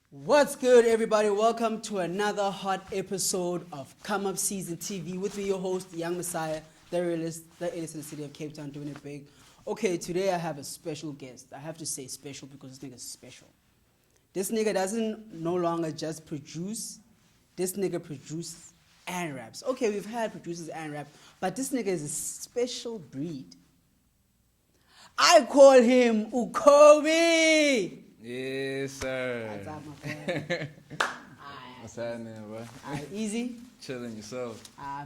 What's good, everybody? Welcome to another hot episode of Come Up Season TV. With me, your host, Young Messiah, the realist in the city of Cape Town, doing it big. Okay, today I have a special guest. I have to say special because this nigga's special. This nigga doesn't no longer just produce. This nigga produces and raps. Okay, we've had producers and rap, but this nigga is a special breed. I call him KOBI. Yes, sir. What's up, my friend? What's happening, bro? Easy? Chilling yourself.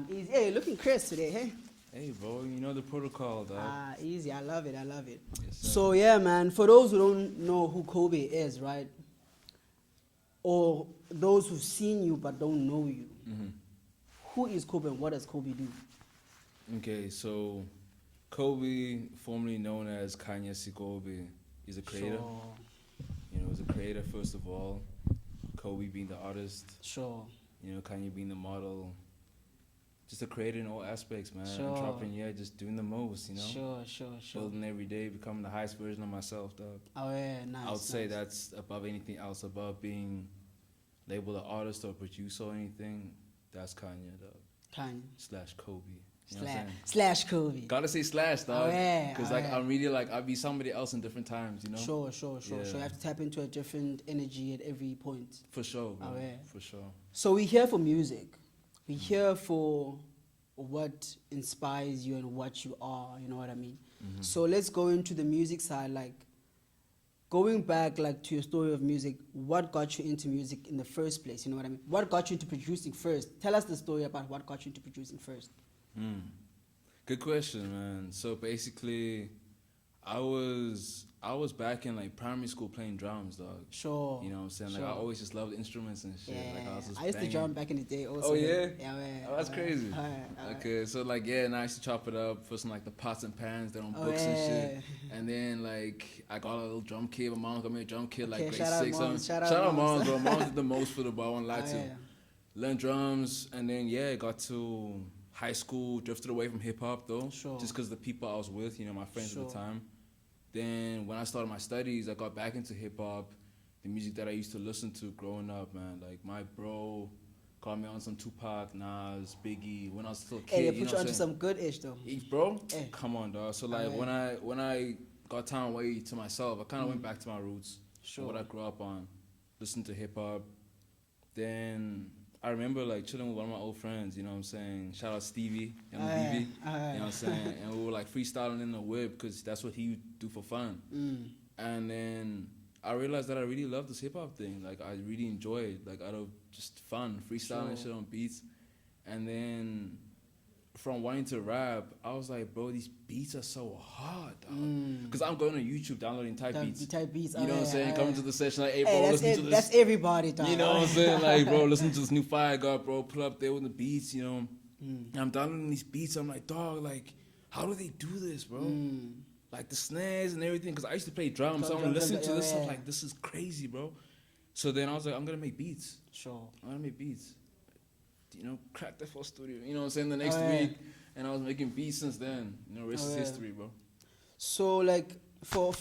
Easy. Hey, looking crisp today, hey? Hey, bro, you know the protocol, dog. Easy. I love it. Yes, sir. So, yeah, man, for those who don't know who KOBI is, right? Or those who've seen you but don't know you, who is KOBI and what does KOBI do? Okay, so KOBI, formerly known as Kanye KOBI, is a creator. Sure. You know, he's a creator, first of all. KOBI being the artist. Sure. You know, Kanye being the model. Just a creator in all aspects, man. Sure. Entrepreneur, just doing the most, you know? Sure. Building every day, becoming the highest version of myself, dog. Oh, yeah, nice. I would say that's above anything else, above being labeled an artist or producer or anything. That's Kanye, dog. Kanye. Slash KOBI. You know what I'm saying? Slash KOBI. Gotta say slash, dog. yeah. Because I'm really I'll be somebody else in different times, you know? Sure. Yeah. So you have to tap into a different energy at every point. For sure, bro. Oh, yeah. For sure. So we're here for music. We're here for what inspires you and what you are, you know what I mean? So let's go into the music side, like going back like to your story of music, what got you into music in the first place, you know what I mean? What got you into producing first? Tell us the story about what got you into producing first. Good question, man. So basically, I was back in like primary school playing drums, dog. Sure. You know what I'm saying? Like Sure. I always just loved instruments and shit. Yeah, Like I was just I used to banging. drum back in the day also. Oh yeah? Yeah, man. Oh, that's crazy. Alright. Okay, so like and I used to chop it up for some like the pots and pans that on Oh, books and shit. yeah. And then like I got a little drum kit. My mom got me a drum kit like Okay, grade shout out 6. moms, shout Shout out out moms, moms. bro. Moms did the most for the boy. I won't lie Oh, to. yeah. Learned drums and then got to high school, drifted away from hip hop though. Sure. Just because the people I was with, you know, my friends Sure. at the time. Then when I started my studies, I got back into hip hop, the music that I used to listen to growing up, man. Like my bro got me on some Tupac, Nas, Biggie. When I was still a kid, Hey, they you put know you what onto I'm some good ish though. saying? Bro, Hey. come on, dog. So like Alright. when I got time away to myself, I kind of went back to my roots, Sure. what I grew up on, listened to hip hop. Then I remember like chilling with one of my old friends, you know what I'm saying? Shout out Stevie, and BB, you know what I'm saying? And we were like freestyling in the whip because that's what he would do for fun. And then I realized that I really love this hip hop thing. Like I really enjoy it, like out of just fun, freestyling shit on beats. And then from wanting to rap, I was like, bro, these beats are so hard, dog. Because I'm going to YouTube downloading type beats. Type beats. You know what I'm saying? Coming to the session like, hey, bro, Hey, listen to this. that's everybody, dog. You know what I'm saying? Like, bro, listen to this new fire I got, bro. Pull up there with the beats, you know. And I'm downloading these beats. I'm like, dog, like, how do they do this, bro? Like the snares and everything. Because I used to play drums. So I'm listening to this. I'm like, this is crazy, bro. So then I was like, I'm going to make beats. Sure. I'm going to make beats. You know, crack the full studio. You know what I'm saying? The next week. And I was making beats since then. You know, rest is history, bro. So like for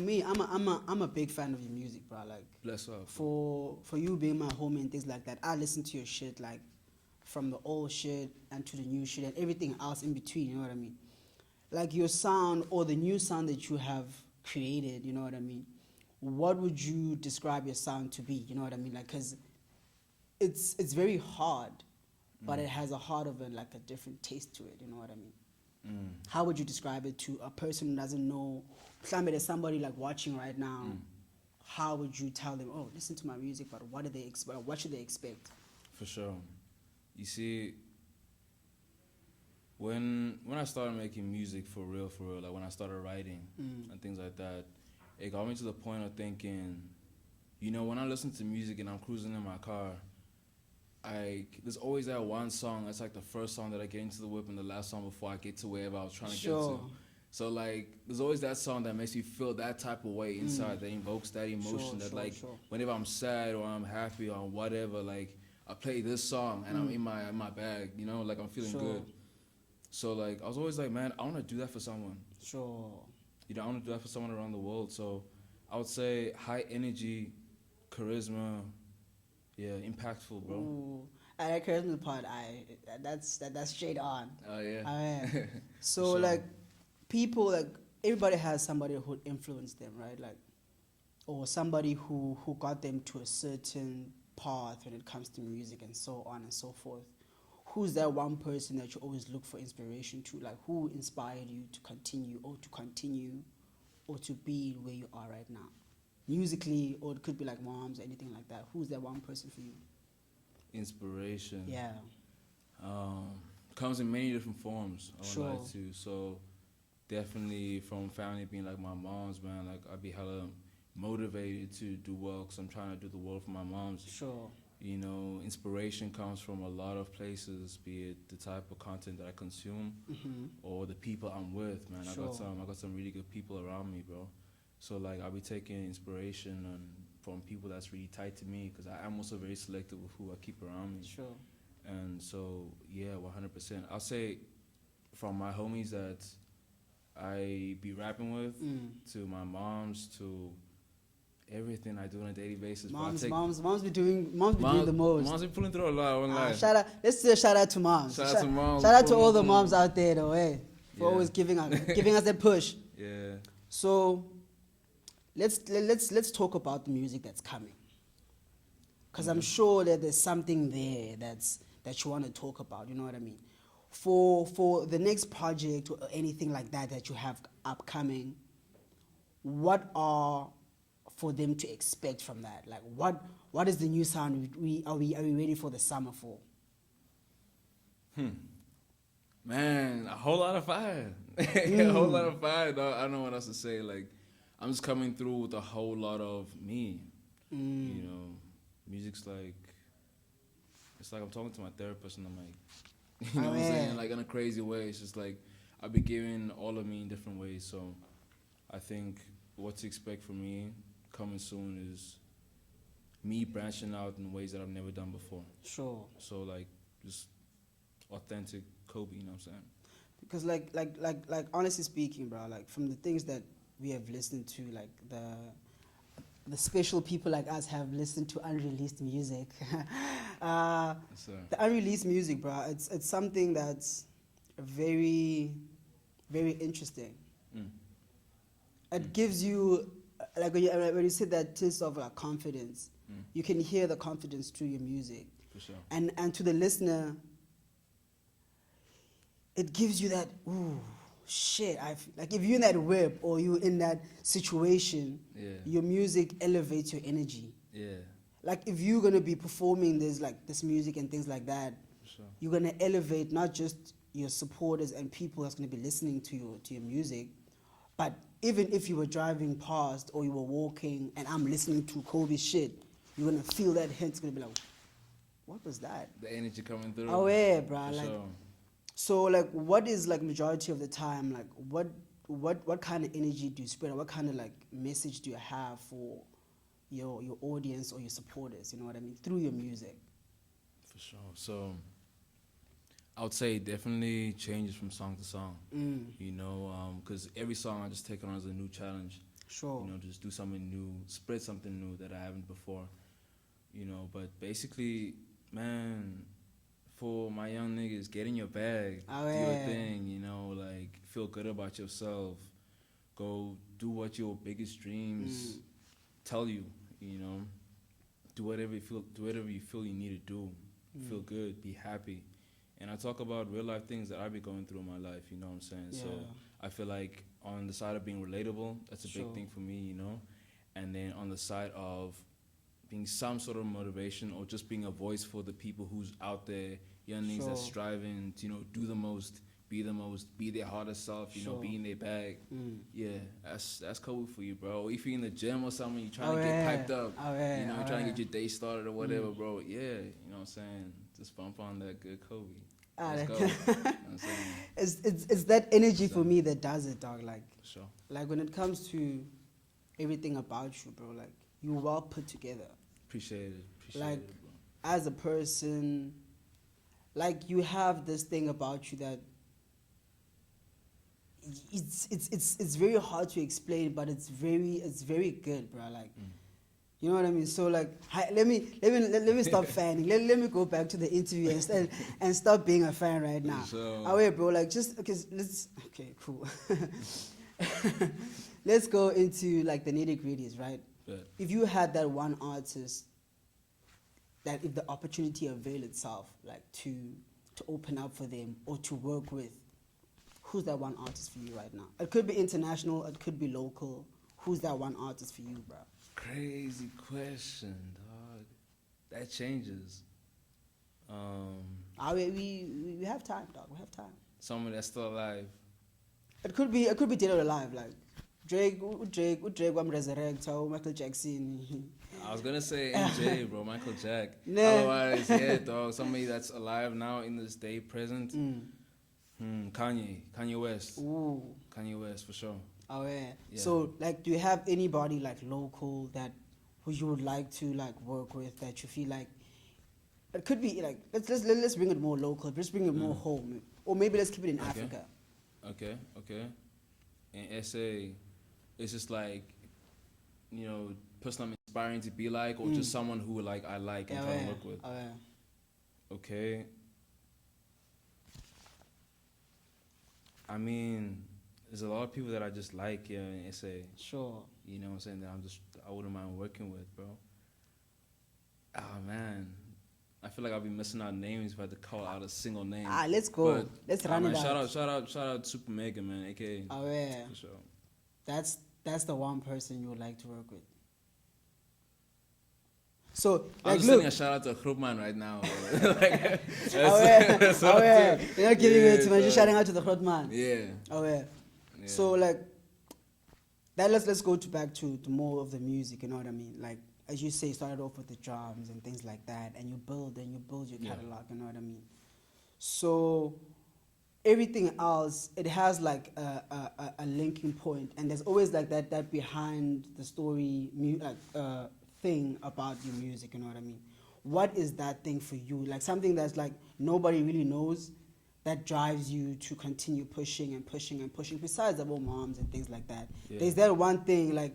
me, I'm a big fan of your music, bro. Like Bless up. for you being my homie and things like that, I listen to your shit like from the old shit and to the new shit and everything else in between. You know what I mean? Like your sound or the new sound that you have created. You know what I mean? What would you describe your sound to be? You know what I mean? Like, cause it's very hard. But it has a heart of it, like a different taste to it, you know what I mean? How would you describe it to a person who doesn't know? There's somebody like watching right now. How would you tell them, oh, listen to my music, but what do they expect? What should they expect? For sure. You see, when I started making music for real, like when I started writing and things like that, it got me to the point of thinking, you know, when I listen to music and I'm cruising in my car, there's always that one song that's like the first song that I get into the whip and the last song before I get to wherever I was trying to get to. So like there's always that song that makes me feel that type of way inside, that invokes that emotion whenever I'm sad or I'm happy or whatever, like I play this song and I'm in my bag, you know, like I'm feeling Sure. good. So like I was always like, man, I want to do that for someone. Sure. You know, I want to do that for someone around the world. So I would say high energy, charisma, yeah, impactful, bro. Ooh. And that charisma part, that's straight on. Oh yeah. So Sure. like people, like everybody has somebody who influenced them, right? Like, or somebody who got them to a certain path when it comes to music and so on and so forth. Who's that one person that you always look for inspiration to? Like, who inspired you to continue or to be where you are right now? Musically, or it could be like moms, anything like that. Who's that one person for you? Inspiration. Yeah. Comes in many different forms. I won't Sure. lie to you. So definitely from family being like my mom's, man. Like I'd be hella motivated to do well because I'm trying to do the world for my mom's. Sure. You know, inspiration comes from a lot of places, be it the type of content that I consume or the people I'm with, man. Sure. I got some really good people around me, bro. So like I'll be taking inspiration from people that's really tight to me because I am also very selective with who I keep around me. Sure. And so yeah, 100%. I'll say from my homies that I be rapping with to my moms to everything I do on a daily basis. Moms be doing the most. Moms be pulling through a lot. I won't lie. Shout out! Let's do a shout out to moms. Shout out to moms. Shout out to all the moms out there, though, for Yeah. always giving us that push. Yeah. So, let's talk about the music that's coming, because I'm sure that there's something there that you want to talk about. You know what I mean? For the next project or anything like that you have upcoming, what are for them to expect from that? Like, what is the new sound are we ready for the summer for? Man, a whole lot of fire. A whole lot of fire, dog. I don't know what else to say. Like, I'm just coming through with a whole lot of me. You know, music's like, it's like I'm talking to my therapist and I'm like, you know what I'm saying? Like, in a crazy way. It's just like, I've been giving all of me in different ways. So, I think what to expect from me coming soon is me branching out in ways that I've never done before. Sure. So, like, just authentic KOBI, you know what I'm saying? Because like honestly speaking, bro, like from the things that we have listened to, like the special people like us have listened to unreleased music. Yes, sir. The unreleased music, bro, it's something that's very, very interesting. It gives you, like when you say that taste of confidence, you can hear the confidence through your music. For sure. And to the listener, it gives you that, ooh, shit. Like if you're in that whip or you're in that situation, your music elevates your energy. Yeah. Like if you're gonna be performing this music and things like that, Sure. you're gonna elevate not just your supporters and people that's gonna be listening to your music, but even if you were driving past or you were walking and I'm listening to KOBI shit, you're gonna feel that hint. It's gonna be like, what was that? The energy coming through. Oh yeah, bro. For Like, sure. so like, what is like majority of the time, like what kind of energy do you spread? Or what kind of like message do you have for your audience or your supporters? You know what I mean? Through your music. For sure. So I would say it definitely changes from song to song. You know, because every song I just take on as a new challenge. Sure. You know, just do something new, spread something new that I haven't before. You know, but basically, man, for my young niggas, get in your bag, Oh, do yeah. your thing, you know, like feel good about yourself. Go do what your biggest dreams tell you, you know. Do whatever you feel you need to do. Feel good, be happy. And I talk about real life things that I've been going through in my life, you know what I'm saying? Yeah. So I feel like on the side of being relatable, that's a Sure. big thing for me, you know. And then on the side of being some sort of motivation or just being a voice for the people who's out there, young niggas that's Sure. striving to, you know, do the most, be their hardest self, you know, Sure. be in their bag. Yeah, that's cool for you, bro. If you're in the gym or something, you're Oh, trying to get yeah. piped up, Oh, yeah. you know, Oh, you're trying to yeah. get your day started or whatever, bro. Yeah, you know what I'm saying? Just bump on that good KOBI. Let's go. You know what I'm saying? It's that energy for me that does it, dog. Like, For sure. like when it comes to everything about you, bro, like you're well put together. Appreciate Like, it, bro. as a person, like you have this thing about you that it's very hard to explain, but it's very good, bro. Like, you know what I mean? So like, let me stop fanning. Let me go back to the interview and stop being a fan right now. So- Oh wait, bro. Like, just okay, cool. Let's go into like the nitty gritties, right? Bet. If you had that one artist, that if the opportunity availed itself, like to open up for them or to work with, who's that one artist for you right now? It could be international, it could be local. Who's that one artist for you, bro? Crazy question, dog. That changes. We have time, dog. We have time. Someone that's still alive. It could be dead or alive, like Drake, I'm resurrect, Michael Jackson. I was gonna say MJ, bro, Michael Jack. Nah. Otherwise, yeah, dog. Somebody that's alive now in this day present. Kanye West. Ooh. Kanye West for sure. Oh yeah. Yeah. So like, do you have anybody like local that who you would like to like work with, that you feel like it could be like, let's bring it more local, let's bring it more home, or maybe let's keep it in Africa. Okay. In SA, it's just like, you know, person I'm inspiring to be like, or just someone who like I like and try to work with. Oh yeah. Okay. I mean, there's a lot of people that I just like here in SA. Sure. You know what I'm saying? That I wouldn't mind working with, bro. Oh man, I feel like I'll be missing out names if I had to call out a single name. Let's go. But, Let's run it out. Shout out Super Mega, man, aka. Oh yeah. For sure. That's the one person you would like to work with. So I'm like, just look. sending a shout out to Groupman right now. Like, Oh yeah. You're not giving it to me. Just shouting out to the hot man. Yeah. Oh yeah. So like, that let's go back to more of the music. You know what I mean? Like, as you say, started off with the drums and things like that, and you build your catalog. You know what I mean? So everything else, it has like a linking point, and there's always like that behind the story thing about your music. You know what I mean? What is that thing for you? Like something that's like nobody really knows, that drives you to continue pushing and pushing and pushing, besides about moms and things like that. Yeah. There's that one thing, like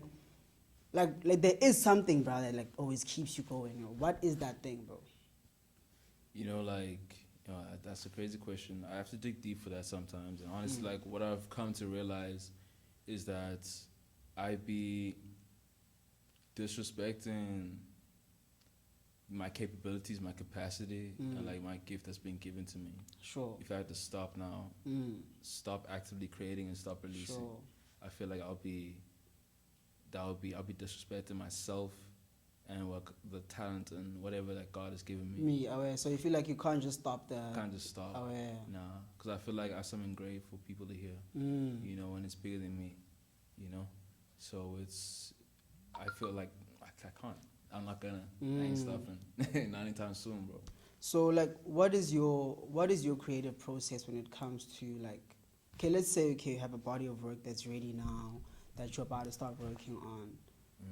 there is something, bro, that like always keeps you going. You know? What is that thing, bro? You know, like, you know, that's a crazy question. I have to dig deep for that sometimes. And honestly, like, what I've come to realize is that I be disrespecting my capabilities, my capacity, and like my gift that's been given to me. Sure. If I had to stop now, stop actively creating and stop releasing, Sure. I feel like I'll be disrespecting myself and the talent and whatever that God has given me. So you feel like you can't just stop the. Can't just stop. Nah, because I feel like I have something great for people to hear. You know, and it's bigger than me. You know, so I feel like I can't. I'm not gonna. I ain't stopping. Not anytime soon, bro. So like, what is your creative process when it comes to like, okay, let's say you have a body of work that's ready now, that you're about to start working on.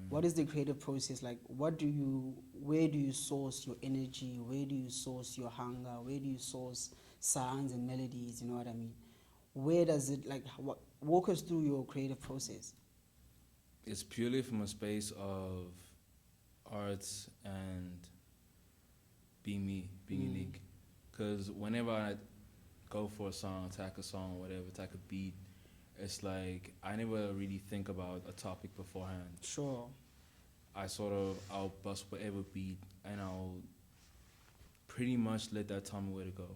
What is the creative process like? Where do you source your energy? Where do you source your hunger? Where do you source sounds and melodies? You know what I mean? Where does it like? Walk us through your creative process. It's purely from a space of arts and being me, being unique. Because whenever I go for a song, attack a song, whatever, attack a beat, it's like I never really think about a topic beforehand. Sure. I'll bust whatever beat and I'll pretty much let that tell me where to go.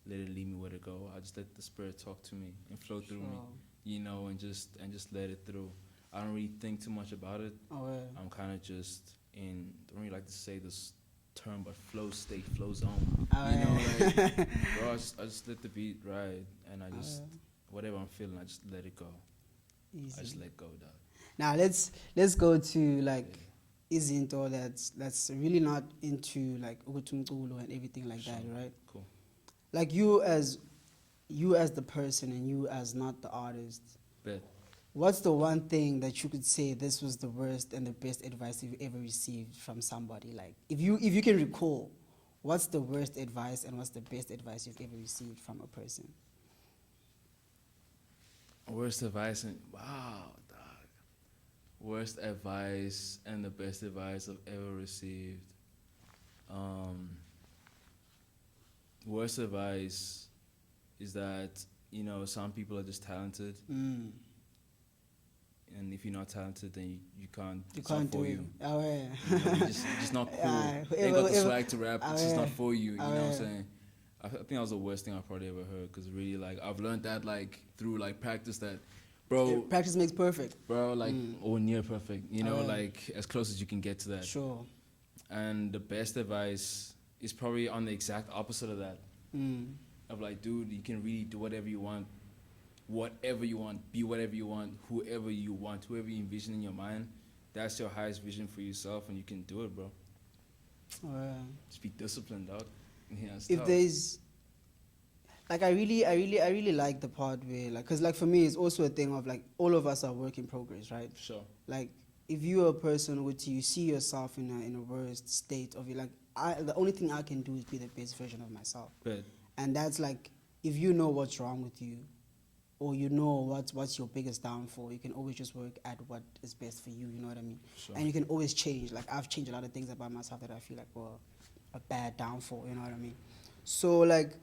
Let it lead me where to go. I just let the spirit talk to me and flow through me, you know, and just let it through. I don't really think too much about it. I'm kind of just don't really like to say this term, but flow state, flow zone. You know, like, bro, I just let the beat ride, and I just whatever I'm feeling, I just let it go. Easy. I just let go, dog. Now let's go to like izinto that's really not into like ukutumculo and everything like that, right? Cool. Like you as the person and you as not the artist. Bet. What's the one thing that you could say this was the worst and the best advice you've ever received from somebody? Like if you can recall, what's the worst advice and what's the best advice you've ever received from a person? Worst advice and wow, dog. Worst advice and the best advice I've ever received. Worst advice is that, you know, some people are just talented, and if you're not talented, then you can't. You it's can't not do for it. you. Oh, yeah. You're just not cool. You ain't got the swag to rap. It's just not for you. You know what I'm saying? I think that was the worst thing I've probably ever heard. Because really, like, I've learned that, like, through, like, practice that, bro. Practice makes perfect. Bro, like, or near perfect. You know, like, as close as you can get to that. Sure. And the best advice is probably on the exact opposite of that. Of like, dude, you can really do whatever you want, be whatever you want, whoever you envision in your mind. That's your highest vision for yourself, and you can do it, bro. Just be disciplined, dog. Yeah, if tough. There's like, I really like the part where, like, because, like, for me, it's also a thing of, like, all of us are work in progress, right? Sure. Like, if you're a person which you see yourself in a worst state of it, like, the only thing I can do is be the best version of myself. But And that's like, if you know what's wrong with you, or you know what's your biggest downfall, you can always just work at what is best for you. You know what I mean? Sure. And you can always change. Like, I've changed a lot of things about myself that I feel like were a bad downfall. You know what I mean? So, like,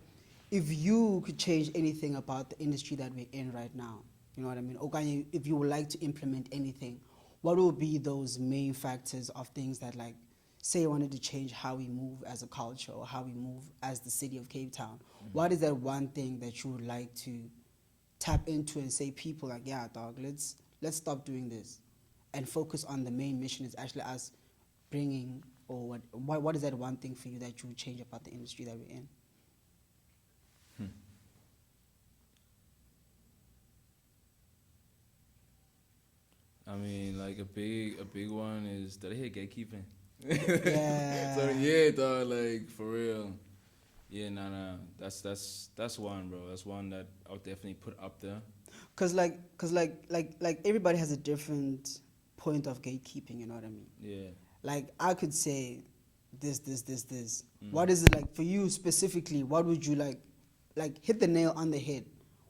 if you could change anything about the industry that we're in right now, you know what I mean? Okay, if you would like to implement anything, what will be those main factors of things that, like, say you wanted to change how we move as a culture or how we move as the city of Cape Town? What is that one thing that you would like to tap into and say, people, like, yeah, dog, let's stop doing this and focus on the main mission is actually us bringing, or what is that one thing for you that you would change about the industry that we're in? I mean, like, a big one is, did I hear gatekeeping? Yeah. So yeah, dog, like, for real. Yeah, nah. That's one, bro. That's one that I'll definitely put up there. Cause like everybody has a different point of gatekeeping. You know what I mean? Yeah. Like, I could say this. What is it like for you specifically? What would you like hit the nail on the head?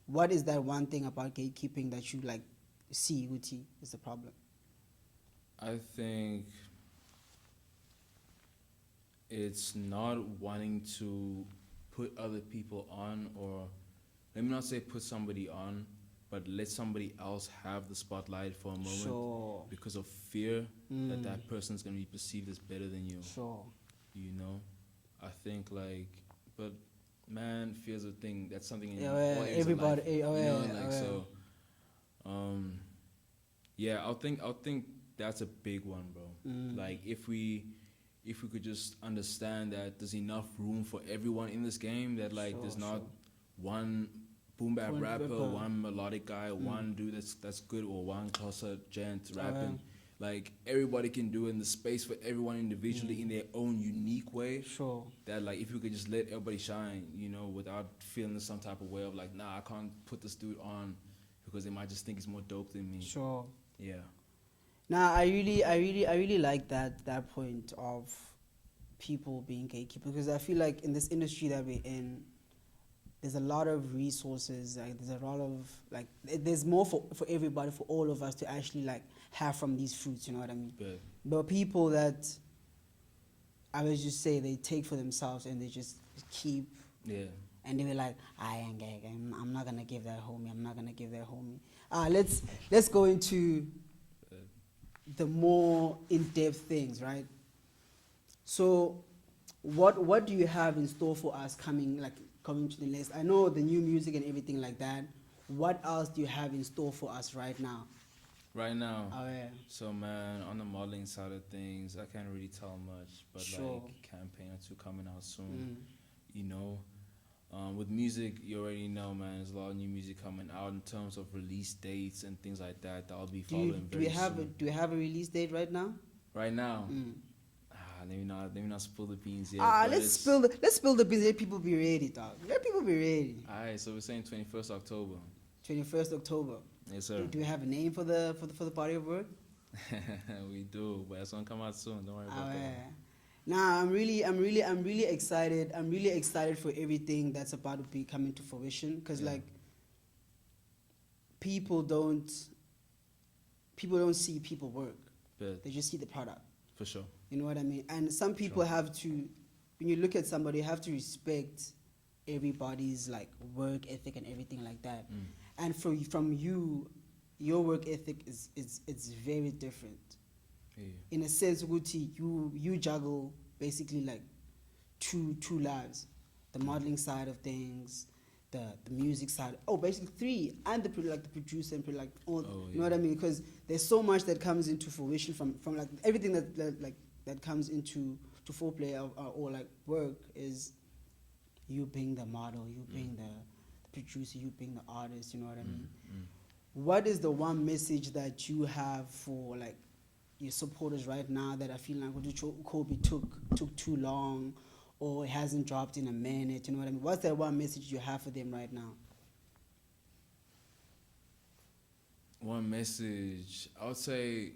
What is that one thing about gatekeeping that you, like, see Uti is the problem? I think it's not wanting to put other people on, or let me not say put somebody on, but let somebody else have the spotlight for a moment. Sure. Because of fear that person's going to be perceived as better than you. Sure. You know? I think, like, but man, fear's a thing. That's something in Yeah, all areas everybody. of life, You know, so yeah, I'll think that's a big one, bro. Like, if we could just understand that there's enough room for everyone in this game, that, like, there's not one boom bap rapper, one melodic guy, one dude that's good, or one closer gent rapping. Like, everybody can do it in the space for everyone individually in their own unique way. Sure. That, like, if we could just let everybody shine, you know, without feeling some type of way of like, nah, I can't put this dude on because they might just think he's more dope than me. Sure. Yeah. Now, I really like that point of people being gatekeepers, because I feel like in this industry that we're in, there's a lot of resources. Like, there's a lot of, like, there's more for everybody, for all of us to actually, like, have from these fruits. You know what I mean? But people that, I would just say, they take for themselves and they just keep. Yeah. And they were like, I'm not gonna give that homie. I'm not gonna give that homie. Let's go into the more in-depth things, right? So, what do you have in store for us coming to the list? I know the new music and everything like that. What else do you have in store for us right now? Right now. Oh, yeah. So, man, on the modeling side of things, I can't really tell much, but like, campaign or two coming out soon. You know, with music, you already know, man. There's a lot of new music coming out in terms of release dates and things like that. That I'll be following very soon. Do we have a release date right now? Right now. Let me not spill the beans yet. Let's spill the beans. Let people be ready, dog. Let people be ready. Alright, so we're saying 21st October. 21st October. Yes, sir. Do we have a name for the body of work? We do, but it's gonna come out soon. Don't worry about that. Nah, I'm really excited. I'm really excited for everything that's about to be coming to fruition. Cause Yeah. like people don't see people work. But They just see the product. for sure. You know what I mean? And some people Sure. have to, when you look at somebody, you have to respect everybody's like work ethic and everything like that. Mm. And from you, your work ethic is it's very different. Yeah. In a sense, Guti, you juggle basically like two lives, the modeling side of things, the music side. Oh, basically three, and like the producer and like all. Oh, You know what I mean? Because there's so much that comes into fruition from like everything that comes into to foreplay or like work is you being the model, you being the producer, you being the artist. You know what I mean? Mm. What is the one message that you have for like your supporters right now that I feel like KOBI took too long or it hasn't dropped in a minute? You know what I mean? What's that one message you have for them right now? One message, I would say,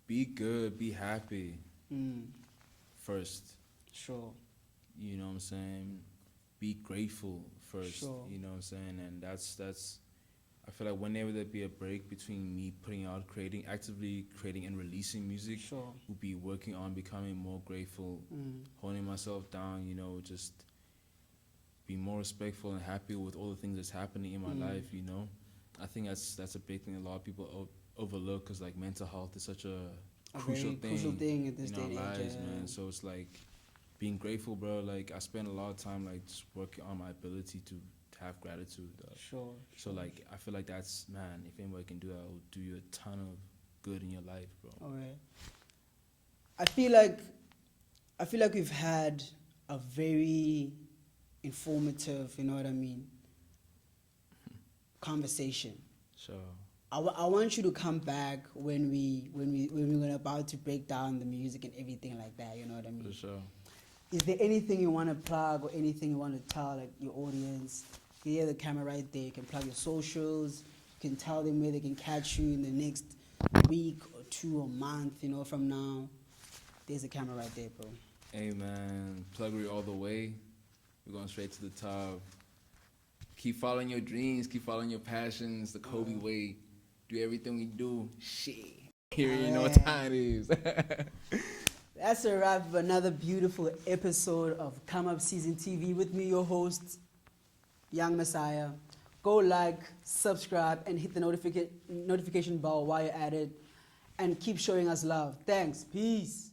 be good, be happy first. Sure. You know what I'm saying? Be grateful first. Sure. You know what I'm saying? And that's. I feel like whenever there be a break between me putting out, actively creating and releasing music, Sure. we'll be working on becoming more grateful, holding myself down, you know, just be more respectful and happy with all the things that's happening in my life, you know. I think that's a big thing a lot of people overlook because like mental health is such a crucial thing at this in day our and age. lives, man. So it's like being grateful, bro. Like I spend a lot of time like just working on my ability to have gratitude. Sure. So like I feel like that's, man, if anybody can do that, it'll do you a ton of good in your life, bro. All right. I feel like we've had a very informative, you know what I mean, conversation. So I want you to come back when we're about to break down the music and everything like that. You know what I mean? for sure. Is there anything you want to plug or anything you want to tell like your audience? You have the camera right there. You can plug your socials. You can tell them where they can catch you in the next week or two or month. You know, from now. There's a camera right there, bro. Hey man, pluggery all the way. We're going straight to the top. Keep following your dreams. Keep following your passions. The KOBI way. Do everything we do. Shit. Here you know what time it is. That's a wrap of another beautiful episode of Come Up Season TV with me, your host, Young Messiah. Go like, subscribe, and hit the notification bell while you're at it. And keep showing us love. Thanks. Peace.